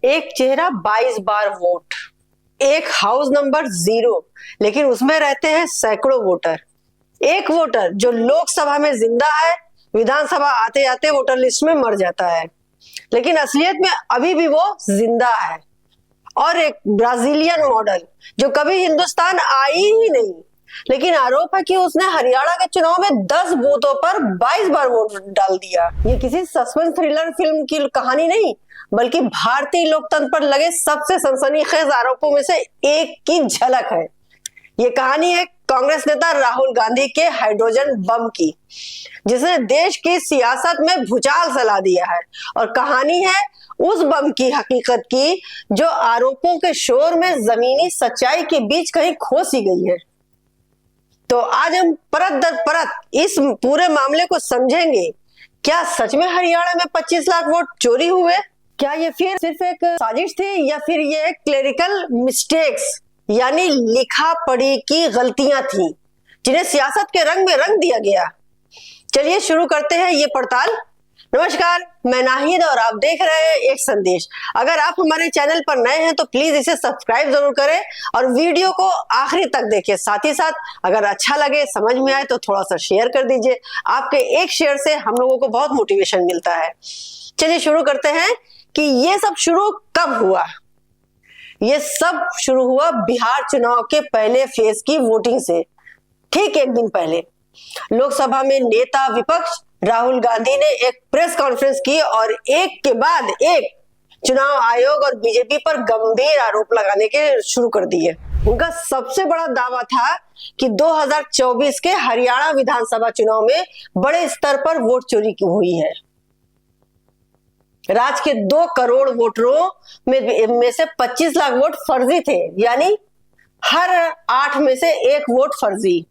एक चेहरा 22 बार वोट, एक हाउस नंबर 0, लेकिन उसमें रहते हैं सैकड़ों वोटर। एक वोटर जो लोकसभा में जिंदा है, विधानसभा आते आते वोटर लिस्ट में मर जाता है, लेकिन असलियत में अभी भी वो जिंदा है। और एक ब्राजीलियन मॉडल जो कभी हिंदुस्तान आई ही नहीं, लेकिन आरोप है कि उसने हरियाणा के चुनाव में 10 बूथों पर 22 बार वोट डाल दिया। ये किसी सस्पेंस थ्रिलर फिल्म की कहानी नहीं, बल्कि भारतीय लोकतंत्र पर लगे सबसे सनसनीखेज आरोपों में से एक की झलक है। ये कहानी है कांग्रेस नेता राहुल गांधी के हाइड्रोजन बम की, जिसने देश की सियासत में भूचाल फैला दिया है। और कहानी है उस बम की हकीकत की जो आरोपों के शोर में जमीनी सच्चाई के बीच कहीं खो सी गई है। तो आज हम परत दर परत इस पूरे मामले को समझेंगे। क्या सच में हरियाणा में 25 लाख वोट चोरी हुए? क्या ये फिर सिर्फ एक साजिश थी, या फिर ये क्लेरिकल मिस्टेक्स यानी लिखा पढ़ी की गलतियां थी जिन्हें सियासत के रंग में रंग दिया गया? चलिए शुरू करते हैं ये पड़ताल। नमस्कार, मैं नाहिद और आप देख रहे हैं एक संदेश। अगर आप हमारे चैनल पर नए हैं तो प्लीज इसे सब्सक्राइब जरूर करें और वीडियो को आखिरी तक देखें। साथ ही साथ अगर अच्छा लगे, समझ में आए तो थोड़ा सा शेयर कर दीजिए। आपके एक शेयर से हम लोगों को बहुत मोटिवेशन मिलता है। चलिए शुरू करते हैं कि ये सब शुरू कब हुआ। ये सब शुरू हुआ बिहार चुनाव के पहले फेज की वोटिंग से ठीक एक दिन पहले। लोकसभा में नेता विपक्ष राहुल गांधी ने एक प्रेस कॉन्फ्रेंस की और एक के बाद एक चुनाव आयोग और बीजेपी पर गंभीर आरोप लगाने के शुरू कर दिए। उनका सबसे बड़ा दावा था कि 2024 के हरियाणा विधानसभा चुनाव में बड़े स्तर पर वोट चोरी हुई है। राज्य के 2 करोड़ वोटरों में से 25 लाख वोट फर्जी थे, यानी हर 8 में से 1 वोट फर्जी।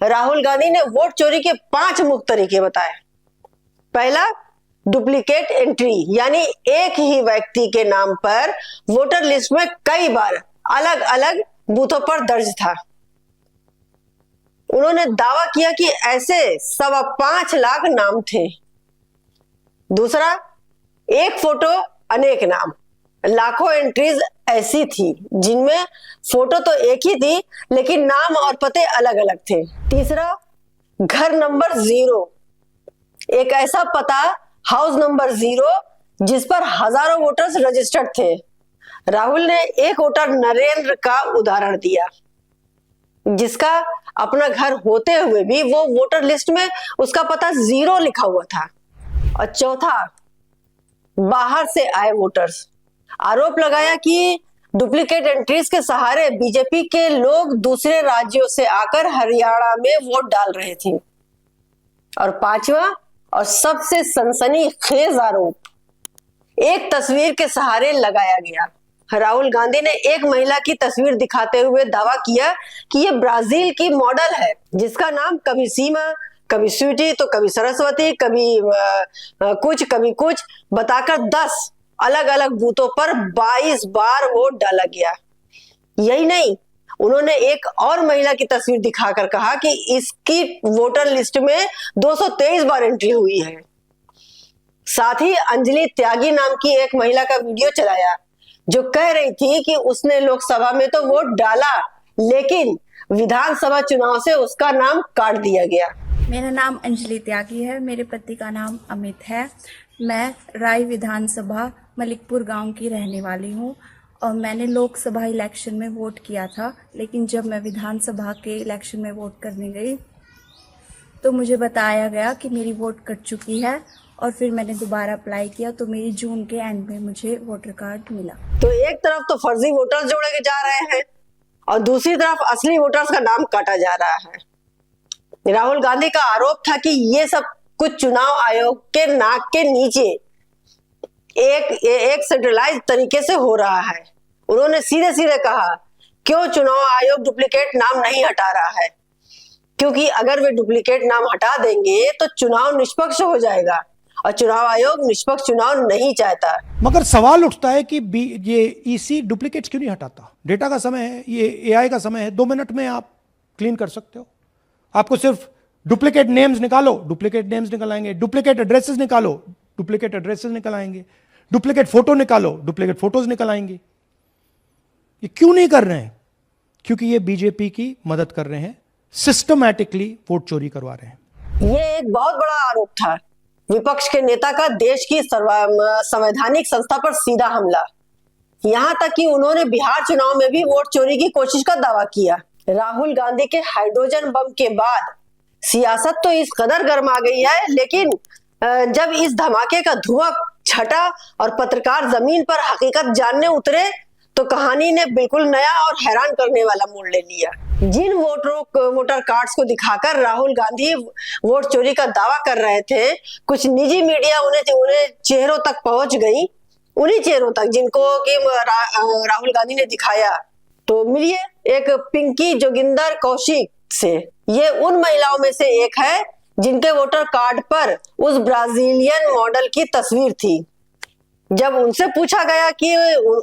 राहुल गांधी ने वोट चोरी के 5 मुख्य तरीके बताए। पहला, डुप्लीकेट एंट्री, यानी एक ही व्यक्ति के नाम पर वोटर लिस्ट में कई बार अलग अलग बूथों पर दर्ज था। उन्होंने दावा किया कि ऐसे 5.25 लाख नाम थे। दूसरा, एक फोटो अनेक नाम, लाखों एंट्रीज ऐसी थी जिनमें फोटो तो एक ही थी लेकिन नाम और पते अलग अलग थे। तीसरा, घर नंबर 0, एक ऐसा पता हाउस नंबर 0 जिस पर हजारों वोटर्स रजिस्टर्ड थे। राहुल ने एक वोटर नरेंद्र का उदाहरण दिया, जिसका अपना घर होते हुए भी वो वोटर लिस्ट में उसका पता 0 लिखा हुआ था। और चौथा, बाहर से आए वोटर्स। आरोप लगाया कि डुप्लीकेट एंट्रीज के सहारे बीजेपी के लोग दूसरे राज्यों से आकर हरियाणा में वोट डाल रहे थे। और पांचवा और सबसे सनसनीखेज आरोप एक तस्वीर के सहारे लगाया गया। राहुल गांधी ने एक महिला की तस्वीर दिखाते हुए दावा किया कि ये ब्राजील की मॉडल है, जिसका नाम कभी सीमा, कभी स्वीटी, तो कभी सरस्वती, कभी कुछ बताकर 10 अलग अलग बूथों पर 22 बार वोट डाला गया। यही नहीं, उन्होंने एक और महिला की तस्वीर दिखाकर कहा कि इसकी वोटर लिस्ट में 223 बार एंट्री हुई है। साथ ही अंजलि त्यागी नाम की एक महिला का वीडियो चलाया जो कह रही थी कि उसने लोकसभा में तो वोट डाला, लेकिन विधानसभा चुनाव से उसका नाम काट दिया गया। मेरा नाम अंजलि त्यागी है। मेरे पति का नाम अमित है। मैं राय विधानसभा मलिकपुर गांव की रहने वाली हूं और मैंने लोकसभा इलेक्शन में वोट किया था, लेकिन जब मैं विधानसभा के इलेक्शन में वोट करने गई तो मुझे बताया गया कि मेरी वोट कट चुकी है और फिर मैंने दोबारा अप्लाई किया तो मेरी जून के एंड में मुझे वोटर कार्ड मिला। तो एक तरफ तो फर्जी वोटर्स जोड़े जा रहे हैं और दूसरी तरफ असली वोटर्स का नाम काटा जा रहा है। राहुल गांधी का आरोप था कि ये सब कुछ चुनाव आयोग के नाक के नीचे एक सेंट्रलाइज तरीके से हो रहा है। उन्होंने सीधे सीधे कहा, क्यों चुनाव आयोग डुप्लीकेट नाम नहीं हटा रहा है? क्योंकि अगर वे डुप्लीकेट नाम हटा देंगे तो चुनाव निष्पक्ष हो जाएगा और चुनाव आयोग निष्पक्ष चुनाव नहीं चाहता। मगर सवाल उठता है कि ये ईसी डुप्लीकेट्स क्यों नहीं हटाता? डेटा का समय है, ये एआई का समय है, 2 मिनट में आप क्लीन कर सकते हो। आपको सिर्फ डुप्लीकेट नेम्स निकालो, डुप्लीकेट नेम्स निकल आएंगे। डुप्लीकेट एड्रेसेस निकालो, डुप्लीकेट एड्रेसेस निकल आएंगे। डुप्लीकेट फोटो निकालो, डुप्लीकेट फोटोज निकल आएंगी। ये क्यों नहीं कर रहे हैं? क्योंकि ये बीजेपी की मदद कर रहे हैं, सिस्टमैटिकली वोट चोरी करवा रहे हैं। ये एक बहुत बड़ा आरोप था विपक्ष के नेता का देश की संवैधानिक संस्था पर सीधा हमला। यहां तक कि उन्होंने बिहार चुनाव में भी वोट चोरी की कोशिश का दावा किया। राहुल गांधी के हाइड्रोजन बम के बाद सियासत तो इस कदर गर्मा गई है, लेकिन जब इस धमाके का धुआं छटा और पत्रकार जमीन पर हकीकत जानने उतरे तो कहानी ने बिल्कुल नया और हैरान करने वाला मोड़ ले लिया। जिन वोटर कार्ड्स को दिखाकर राहुल गांधी वोट चोरी का दावा कर रहे थे, कुछ निजी मीडिया उन्हें चेहरों तक पहुंच गई, उन्हीं चेहरों तक जिनको कि राहुल गांधी ने दिखाया। तो मिलिए एक पिंकी जोगिंदर कौशिक से। ये उन महिलाओं में से एक है जिनके वोटर कार्ड पर उस ब्राजीलियन मॉडल की तस्वीर थी। जब उनसे पूछा गया कि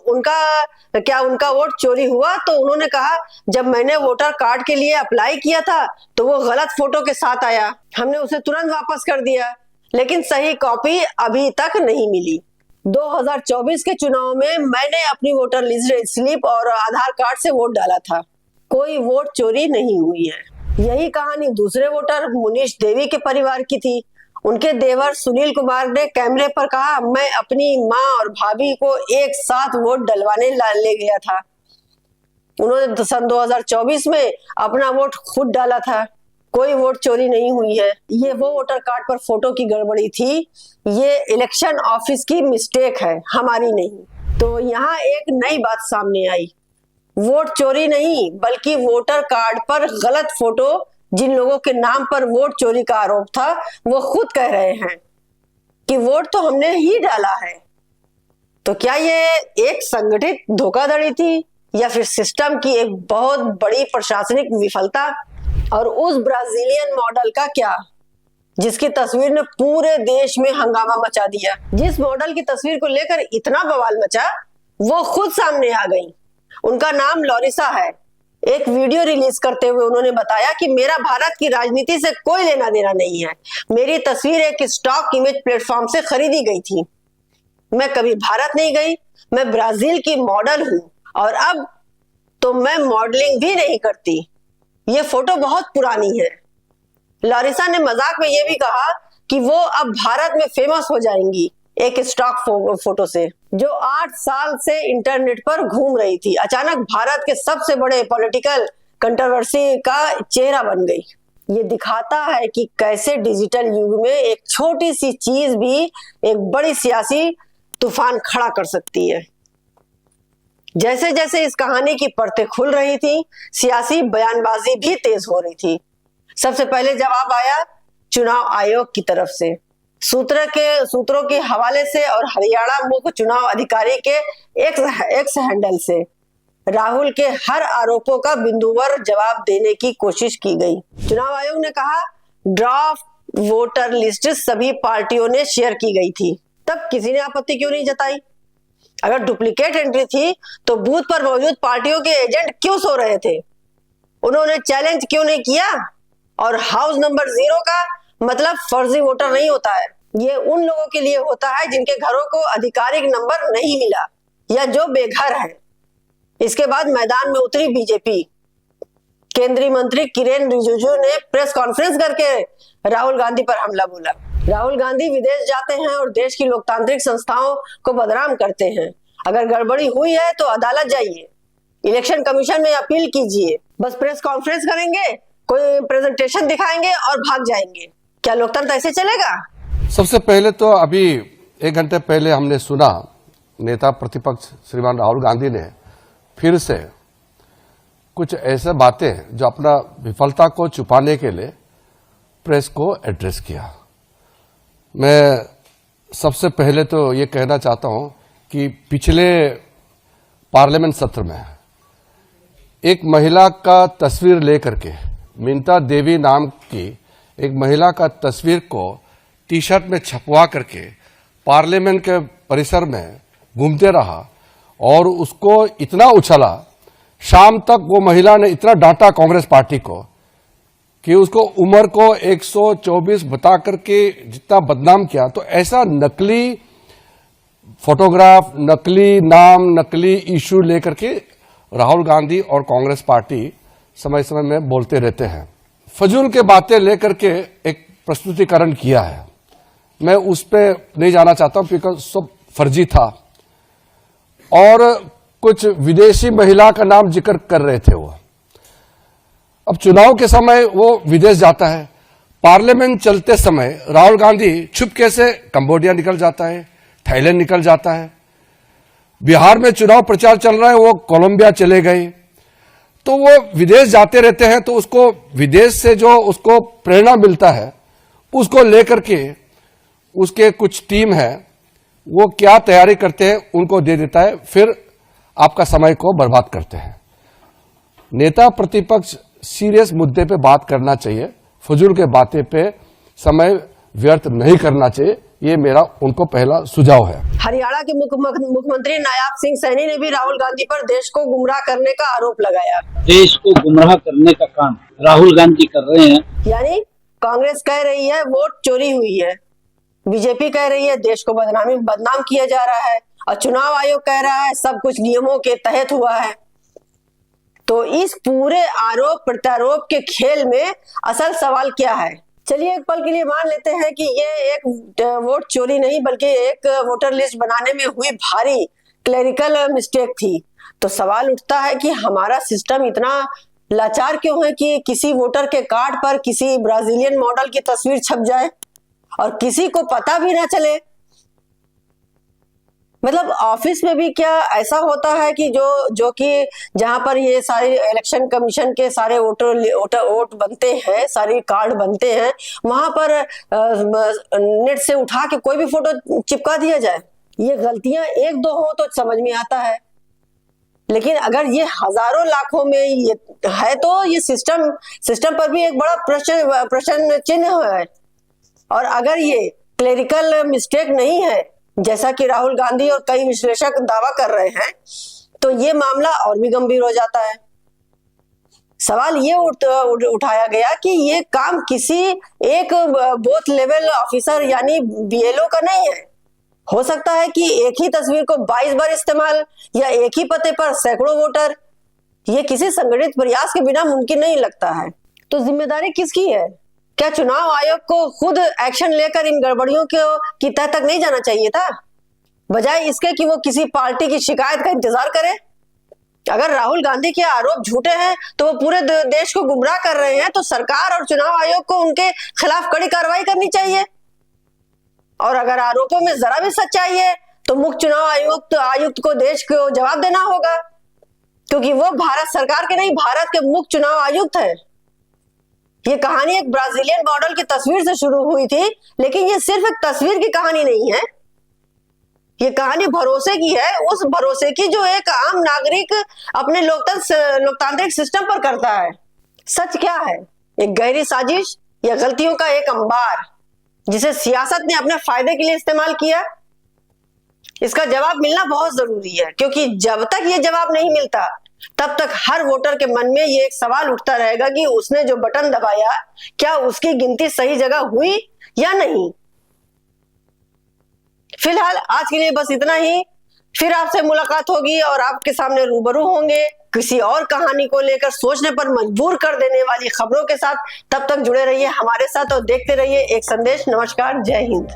उनका वोट चोरी हुआ, तो उन्होंने कहा, जब मैंने वोटर कार्ड के लिए अप्लाई किया था तो वो गलत फोटो के साथ आया, हमने उसे तुरंत वापस कर दिया, लेकिन सही कॉपी अभी तक नहीं मिली। 2024 के चुनाव में मैंने अपनी वोटर लिस्ट स्लिप और आधार कार्ड से वोट डाला था, कोई वोट चोरी नहीं हुई है। यही कहानी दूसरे वोटर मुनीश देवी के परिवार की थी। उनके देवर सुनील कुमार ने कैमरे पर कहा, मैं अपनी माँ और भाभी को एक साथ वोट डलवाने ले गया था। उन्होंने सन 2024 में अपना वोट खुद डाला था, कोई वोट चोरी नहीं हुई है। ये वो वोटर कार्ड पर फोटो की गड़बड़ी थी, ये इलेक्शन ऑफिस की मिस्टेक है, हमारी नहीं। तो यहाँ एक नई बात सामने आई, वोट चोरी नहीं बल्कि वोटर कार्ड पर गलत फोटो। जिन लोगों के नाम पर वोट चोरी का आरोप था वो खुद कह रहे हैं कि वोट तो हमने ही डाला है। तो क्या ये एक संगठित धोखाधड़ी थी या फिर सिस्टम की एक बहुत बड़ी प्रशासनिक विफलता? और उस ब्राजीलियन मॉडल का क्या, जिसकी तस्वीर ने पूरे देश में हंगामा मचा दिया? जिस मॉडल की तस्वीर को लेकर इतना बवाल मचा वो खुद सामने आ गई। उनका नाम लॉरिसा है। एक वीडियो रिलीज करते हुए उन्होंने बताया कि मेरा भारत की राजनीति से कोई लेना देना नहीं है, मेरी तस्वीर एक स्टॉक इमेज प्लेटफॉर्म से खरीदी गई थी, मैं कभी भारत नहीं गई, मैं ब्राजील की मॉडल हूं और अब तो मैं मॉडलिंग भी नहीं करती, ये फोटो बहुत पुरानी है। लॉरिसा ने मजाक में यह भी कहा कि वो अब भारत में फेमस हो जाएंगी एक स्टॉक फोटो से, जो 8 साल से इंटरनेट पर घूम रही थी, अचानक भारत के सबसे बड़े पॉलिटिकल कंट्रोवर्सी का चेहरा बन गई। ये दिखाता है कि कैसे डिजिटल युग में एक छोटी सी चीज भी एक बड़ी सियासी तूफान खड़ा कर सकती है। जैसे जैसे इस कहानी की परतें खुल रही थी, सियासी बयानबाजी भी तेज हो रही थी। सबसे पहले जवाब आया चुनाव आयोग की तरफ से, सूत्रों के हवाले से और हरियाणा मुख्य चुनाव अधिकारी के एक्स हैंडल से राहुल के हर आरोपों का बिंदुवार जवाब देने की कोशिश की गई। चुनाव आयोग ने कहा ड्राफ्ट वोटर लिस्ट सभी पार्टियों ने शेयर की गई थी, तब किसी ने आपत्ति क्यों नहीं जताई? अगर डुप्लीकेट एंट्री थी तो बूथ पर मौजूद पार्टियों के एजेंट क्यों सो रहे थे? उन्होंने चैलेंज क्यों नहीं किया? और हाउस नंबर 0 का मतलब फर्जी वोटर नहीं होता है, ये उन लोगों के लिए होता है जिनके घरों को आधिकारिक नंबर नहीं मिला या जो बेघर है। इसके बाद मैदान में उतरी बीजेपी। केंद्रीय मंत्री किरेन रिजिजू ने प्रेस कॉन्फ्रेंस करके राहुल गांधी पर हमला बोला। राहुल गांधी विदेश जाते हैं और देश की लोकतांत्रिक संस्थाओं को बदनाम करते हैं। अगर गड़बड़ी हुई है तो अदालत जाइए, इलेक्शन कमीशन में अपील कीजिए, बस प्रेस कॉन्फ्रेंस करेंगे, कोई प्रेजेंटेशन दिखाएंगे और भाग जाएंगे। क्या लोकतंत्र ऐसे चलेगा? सबसे पहले तो अभी 1 घंटे पहले हमने सुना नेता प्रतिपक्ष श्रीमान राहुल गांधी ने फिर से कुछ ऐसे बातें जो अपना विफलता को छुपाने के लिए प्रेस को एड्रेस किया। मैं सबसे पहले तो ये कहना चाहता हूं कि पिछले पार्लियामेंट सत्र में एक महिला का तस्वीर लेकर के, मिंता देवी नाम की एक महिला का तस्वीर को टी शर्ट में छपवा करके पार्लियामेंट के परिसर में घूमते रहा और उसको इतना उछला, शाम तक वो महिला ने इतना डांटा कांग्रेस पार्टी को कि उसको उम्र को 124 बता करके जितना बदनाम किया। तो ऐसा नकली फोटोग्राफ, नकली नाम, नकली इशू लेकर के राहुल गांधी और कांग्रेस पार्टी समय समय में बोलते रहते हैं। फजूल के बातें लेकर के एक प्रस्तुतिकरण किया है, मैं उस पर नहीं जाना चाहता हूं बिकॉज सब फर्जी था। और कुछ विदेशी महिला का नाम जिक्र कर रहे थे वो। अब चुनाव के समय वो विदेश जाता है, पार्लियामेंट चलते समय राहुल गांधी छुपके से कंबोडिया निकल जाता है, थाईलैंड निकल जाता है। बिहार में चुनाव प्रचार चल रहा है, वो कोलंबिया चले गए। तो वो विदेश जाते रहते हैं, तो उसको विदेश से जो उसको प्रेरणा मिलता है उसको लेकर के उसके कुछ टीम है वो क्या तैयारी करते हैं उनको दे देता है, फिर आपका समय को बर्बाद करते हैं। नेता प्रतिपक्ष सीरियस मुद्दे पे बात करना चाहिए, फजूल के बातें पे समय व्यर्थ नहीं करना चाहिए, ये मेरा उनको पहला सुझाव है। हरियाणा के मुख्यमंत्री नायाब सिंह सैनी ने भी राहुल गांधी पर देश को गुमराह करने का आरोप लगाया। देश को गुमराह करने का काम राहुल गांधी कर रहे हैं। यानी कांग्रेस कह रही है वोट चोरी हुई है, बीजेपी कह रही है देश को बदनाम किया जा रहा है, और चुनाव आयोग कह रहा है सब कुछ नियमों के तहत हुआ है। तो इस पूरे आरोप प्रत्यारोप के खेल में असल सवाल क्या है? चलिए एक पल के लिए मान लेते हैं कि ये एक वोट चोरी नहीं बल्कि एक वोटर लिस्ट बनाने में हुई भारी क्लेरिकल मिस्टेक थी। तो सवाल उठता है कि हमारा सिस्टम इतना लाचार क्यों है कि किसी वोटर के कार्ड पर किसी ब्राजीलियन मॉडल की तस्वीर छप जाए और किसी को पता भी ना चले। मतलब ऑफिस में भी क्या ऐसा होता है कि जो कि जहां पर ये सारे इलेक्शन कमीशन के सारे वोट बनते हैं, सारे कार्ड बनते हैं, वहां पर नेट से उठा के कोई भी फोटो चिपका दिया जाए। ये गलतियां एक दो हो तो समझ में आता है, लेकिन अगर ये हजारों लाखों में ये है तो ये सिस्टम पर भी एक बड़ा प्रश्न चिन्ह है। और अगर ये क्लेरिकल मिस्टेक नहीं है जैसा कि राहुल गांधी और कई विश्लेषक दावा कर रहे हैं, तो ये मामला और भी गंभीर हो जाता है। सवाल ये उठाया गया कि ये काम किसी एक बूथ लेवल ऑफिसर यानी बीएलओ का नहीं है। हो सकता है कि एक ही तस्वीर को 22 बार इस्तेमाल या एक ही पते पर सैकड़ों वोटर, ये किसी संगठित प्रयास के बिना मुमकिन नहीं लगता है। तो जिम्मेदारी किसकी है? क्या चुनाव आयोग को खुद एक्शन लेकर इन गड़बड़ियों की तह तक नहीं जाना चाहिए था, बजाय इसके कि वो किसी पार्टी की शिकायत का इंतजार करे? अगर राहुल गांधी के आरोप झूठे हैं तो वो पूरे देश को गुमराह कर रहे हैं, तो सरकार और चुनाव आयोग को उनके खिलाफ कड़ी कार्रवाई करनी चाहिए। और अगर आरोपों में जरा भी सच्चाई है तो मुख्य चुनाव आयुक्त को देश को जवाब देना होगा, क्योंकि वो भारत सरकार के नहीं भारत के मुख्य चुनाव आयुक्त है। ये कहानी एक ब्राजीलियन मॉडल की तस्वीर से शुरू हुई थी, लेकिन ये सिर्फ एक तस्वीर की कहानी नहीं है, ये कहानी भरोसे की है, उस भरोसे की जो एक आम नागरिक अपने लोकतांत्रिक सिस्टम पर करता है। सच क्या है? एक गहरी साजिश या गलतियों का एक अंबार जिसे सियासत ने अपने फायदे के लिए इस्तेमाल किया? इसका जवाब मिलना बहुत जरूरी है, क्योंकि जब तक ये जवाब नहीं मिलता तब तक हर वोटर के मन में ये एक सवाल उठता रहेगा कि उसने जो बटन दबाया क्या उसकी गिनती सही जगह हुई या नहीं। फिलहाल आज के लिए बस इतना ही। फिर आपसे मुलाकात होगी और आपके सामने रूबरू होंगे किसी और कहानी को लेकर सोचने पर मजबूर कर देने वाली खबरों के साथ। तब तक जुड़े रहिए हमारे साथ और देखते रहिए एक संदेश। नमस्कार, जय हिंद।